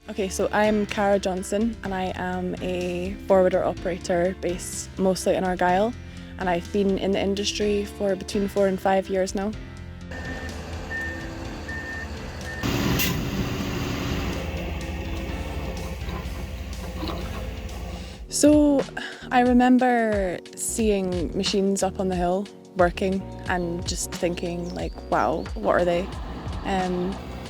Okay, so I'm Cara Johnstone and I am a forwarder operator based mostly in Argyll, and I've been in the industry for between 4 and 5 years now. So I remember seeing machines up on the hill working and just thinking like, wow, what are they?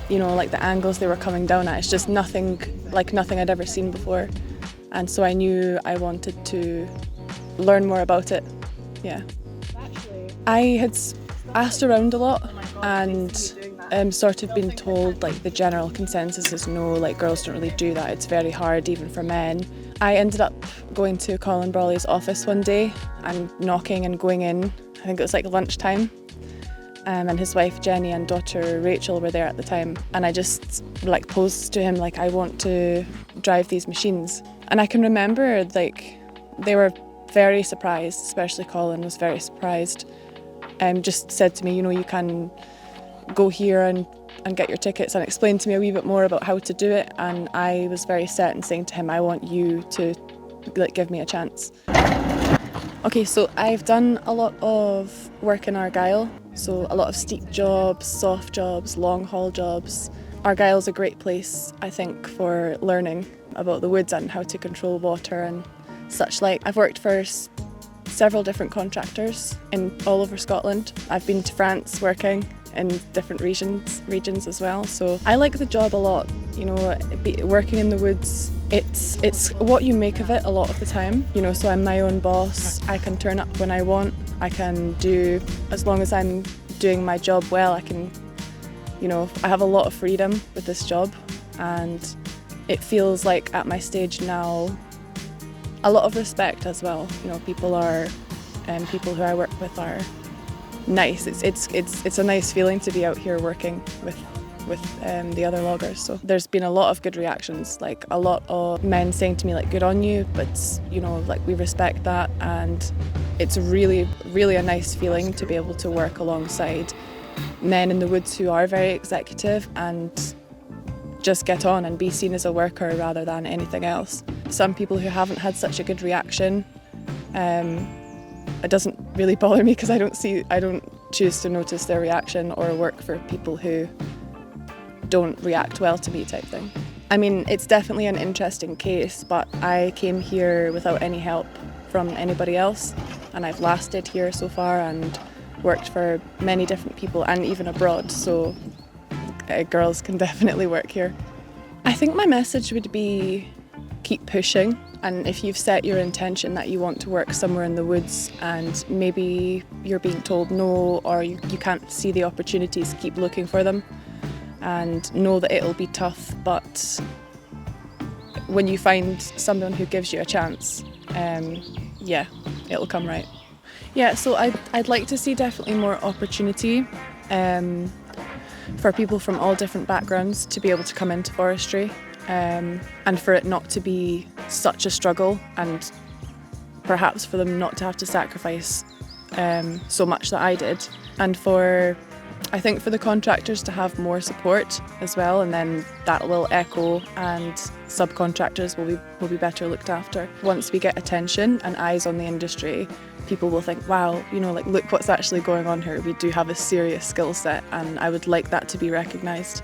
Like the angles they were coming down at, it's just nothing I'd ever seen before. And so I knew I wanted to learn more about it, yeah. I had asked around a lot and sort of been told like the general consensus is no, like girls don't really do that, it's very hard even for men. I ended up going to Colin Brawley's office one day and knocking and going in, I think it was like lunchtime, and his wife Jenny and daughter Rachel were there at the time, and I just like posed to him like, I want to drive these machines. And I can remember like they were very surprised, especially Colin was very surprised, and just said to me, you can go here and get your tickets, and explained to me a wee bit more about how to do it. And I was very set in saying to him, I want you to give me a chance. Okay, so I've done a lot of work in Argyll, so a lot of steep jobs, soft jobs, long haul jobs. Argyll's a great place, I think, for learning about the woods and how to control water and such like. I've worked for several different contractors in all over Scotland. I've been to France working in different regions as well. So I like the job a lot. Working in the woods, it's what you make of it a lot of the time. So I'm my own boss. I can turn up when I want. I can do, as long as I'm doing my job well, I can, I have a lot of freedom with this job, and it feels like at my stage now, a lot of respect as well. People who I work with are nice. It's a nice feeling to be out here working with the other loggers. So there's been a lot of good reactions, like a lot of men saying to me like, good on you, but we respect that, and it's really, really a nice feeling to be able to work alongside men in the woods who are very executive and just get on and be seen as a worker rather than anything else. Some people who haven't had such a good reaction, it doesn't really bother me because I don't choose to notice their reaction or work for people who don't react well to me type thing. I mean, it's definitely an interesting case, but I came here without any help from anybody else, and I've lasted here so far and worked for many different people and even abroad, so girls can definitely work here. I think my message would be keep pushing, and if you've set your intention that you want to work somewhere in the woods and maybe you're being told no, or you can't see the opportunities, keep looking for them and know that it'll be tough, but when you find someone who gives you a chance, it'll come right. Yeah, so I'd like to see definitely more opportunity for people from all different backgrounds to be able to come into forestry, and for it not to be such a struggle, and perhaps for them not to have to sacrifice so much that I did, and I think for the contractors to have more support as well, and then that will echo and subcontractors will be better looked after. Once we get attention and eyes on the industry, people will think, wow, look what's actually going on here. We do have a serious skill set, and I would like that to be recognised.